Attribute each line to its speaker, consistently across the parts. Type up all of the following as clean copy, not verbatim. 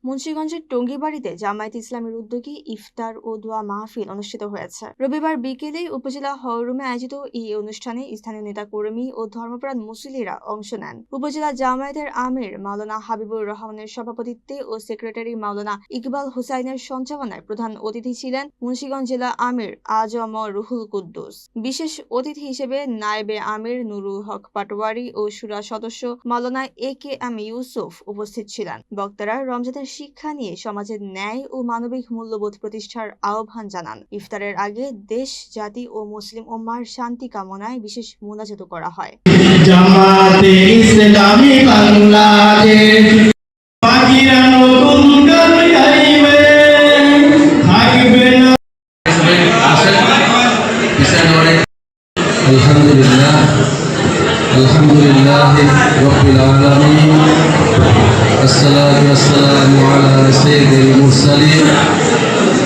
Speaker 1: মুন্সিগঞ্জের টঙ্গীবাড়িতে জামায়াতে ইসলামীর উদ্যোগে ইফতার ও দোয়া মাহফিল অনুষ্ঠিত হয়েছে। রবিবার বিকেলে উপজেলা হল রুমে আয়োজিত এই অনুষ্ঠানে স্থানীয় নেতাকর্মী ও ধর্মপ্রাণ মুসল্লিরা অংশ নেন। উপজেলা জামায়াতের আমির মাওলানা হাবিবুর রহমানের সভাপতিত্বে ও সেক্রেটারি মাওলানা ইকবাল হুসাইনের সঞ্চালনায় প্রধান অতিথি ছিলেন মুন্সিগঞ্জ জেলা আমির আজম রুহুল কুদ্দুস। বিশেষ অতিথি হিসেবে নায়েবে আমির নুরুল হক পাটোয়ারি ও শুরা সদস্য মাওলানা AKM ইউসুফ উপস্থিত ছিলেন। বক্তারা রমজানের শিক্ষা নিয়ে সমাজের ন্যায় ও মানবিক মূল্যবোধ প্রতিষ্ঠার আহ্বান জানান। ইফতারের আগে দেশ, জাতি ও মুসলিম উম্মার শান্তি কামনায় বিশেষ মোনাজাত করা হয়।
Speaker 2: জামাতে ইসলামী বাংলাদেশ পাখিরা নতুন গান গাইবে থাকবে না।
Speaker 3: আলহামদুলিল্লাহ আলহামদুলিল্লাহ রাব্বিল আলামিন আসসালাতু ওয়াসসালামু আলা সাইয়্যিদিল মুরসালিন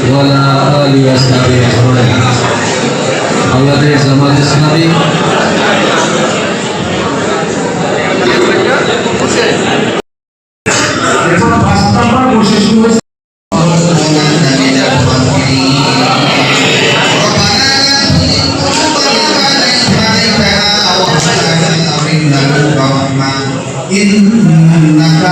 Speaker 3: ওয়া আলা আলিহি ওয়া সাহবিহি আজমাইন। বাংলাদেশ জামাত ইসলামী
Speaker 4: إنك